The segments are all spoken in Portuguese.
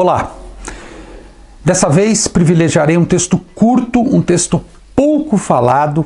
Olá! Dessa vez privilegiarei um texto curto, um texto pouco falado,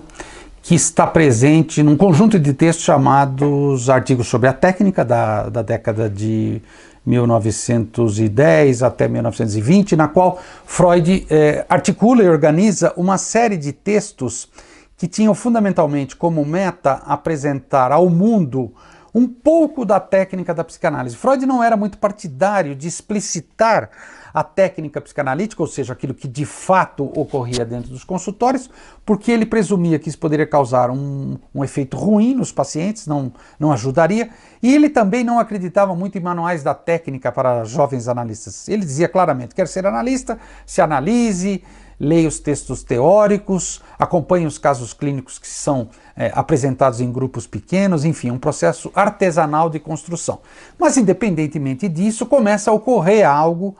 que está presente num conjunto de textos chamados Artigos sobre a Técnica, da década de 1910 até 1920, na qual Freud articula e organiza uma série de textos que tinham fundamentalmente como meta apresentar ao mundo um pouco da técnica da psicanálise. Freud não era muito partidário de explicitar a técnica psicanalítica, ou seja, aquilo que de fato ocorria dentro dos consultórios, porque ele presumia que isso poderia causar um efeito ruim nos pacientes, não ajudaria, e ele também não acreditava muito em manuais da técnica para jovens analistas. Ele dizia claramente: quer ser analista, se analise, leia os textos teóricos, acompanhe os casos clínicos que são apresentados em grupos pequenos, enfim, um processo artesanal de construção. Mas, independentemente disso, começa a ocorrer algo,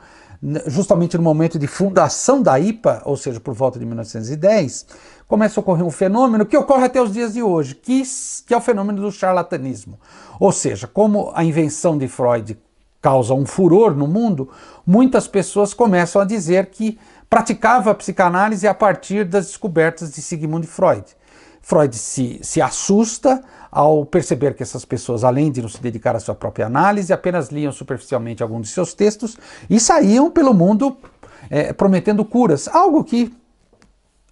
justamente no momento de fundação da IPA, ou seja, por volta de 1910, começa a ocorrer um fenômeno que ocorre até os dias de hoje, que é o fenômeno do charlatanismo. Ou seja, como a invenção de Freud causa um furor no mundo, muitas pessoas começam a dizer que praticava a psicanálise a partir das descobertas de Sigmund Freud. Freud se assusta ao perceber que essas pessoas, além de não se dedicar à sua própria análise, apenas liam superficialmente alguns de seus textos e saíam pelo mundo prometendo curas, algo que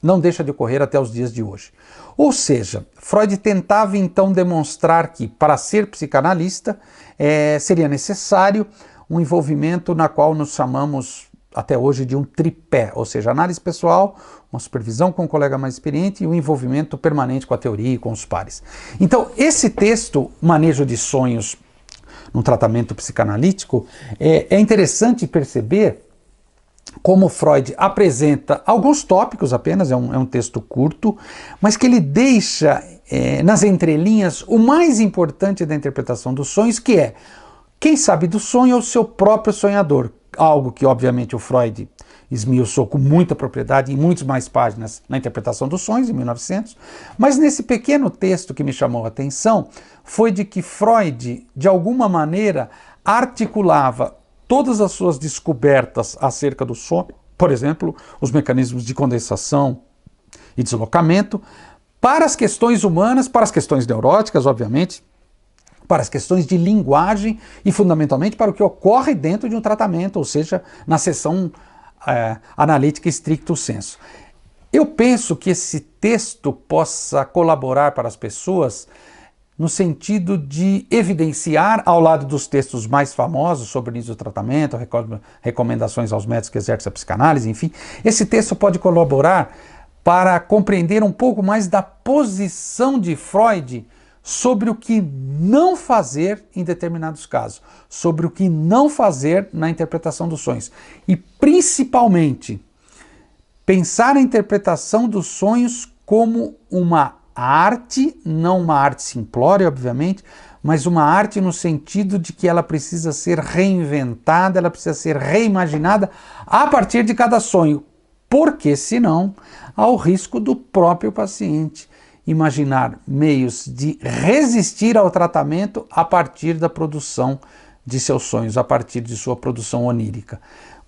não deixa de ocorrer até os dias de hoje. Ou seja, Freud tentava então demonstrar que, para ser psicanalista, seria necessário um envolvimento na qual nos chamamos até hoje de um tripé, ou seja, análise pessoal, uma supervisão com um colega mais experiente e um envolvimento permanente com a teoria e com os pares. Então, esse texto, Manejo de Sonhos no Tratamento Psicanalítico, é interessante perceber como Freud apresenta alguns tópicos apenas, é um texto curto, mas que ele deixa nas entrelinhas o mais importante da interpretação dos sonhos, que é: quem sabe do sonho é o seu próprio sonhador. Algo que, obviamente, o Freud esmiuçou com muita propriedade em muitas mais páginas na interpretação dos sonhos, em 1900. Mas nesse pequeno texto que me chamou a atenção foi de que Freud, de alguma maneira, articulava todas as suas descobertas acerca do sonho, por exemplo, os mecanismos de condensação e deslocamento, para as questões humanas, para as questões neuróticas, obviamente, para as questões de linguagem e, fundamentalmente, para o que ocorre dentro de um tratamento, ou seja, na seção analítica stricto sensu. Eu penso que esse texto possa colaborar para as pessoas no sentido de evidenciar, ao lado dos textos mais famosos sobre o início do tratamento, recomendações aos médicos que exercem a psicanálise, enfim, esse texto pode colaborar para compreender um pouco mais da posição de Freud sobre o que não fazer em determinados casos, sobre o que não fazer na interpretação dos sonhos. E, principalmente, pensar a interpretação dos sonhos como uma arte, não uma arte simplória, obviamente, mas uma arte no sentido de que ela precisa ser reinventada, ela precisa ser reimaginada a partir de cada sonho, porque senão há o risco do próprio paciente imaginar meios de resistir ao tratamento a partir da produção de seus sonhos, a partir de sua produção onírica.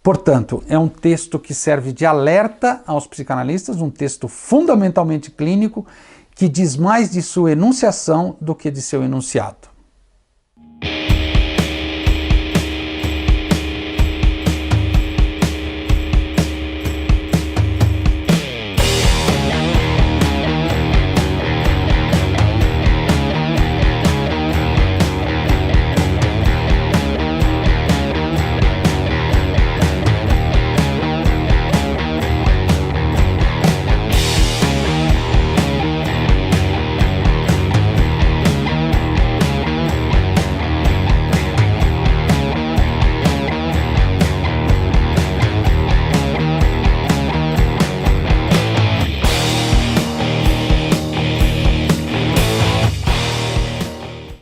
Portanto, é um texto que serve de alerta aos psicanalistas, um texto fundamentalmente clínico, que diz mais de sua enunciação do que de seu enunciado.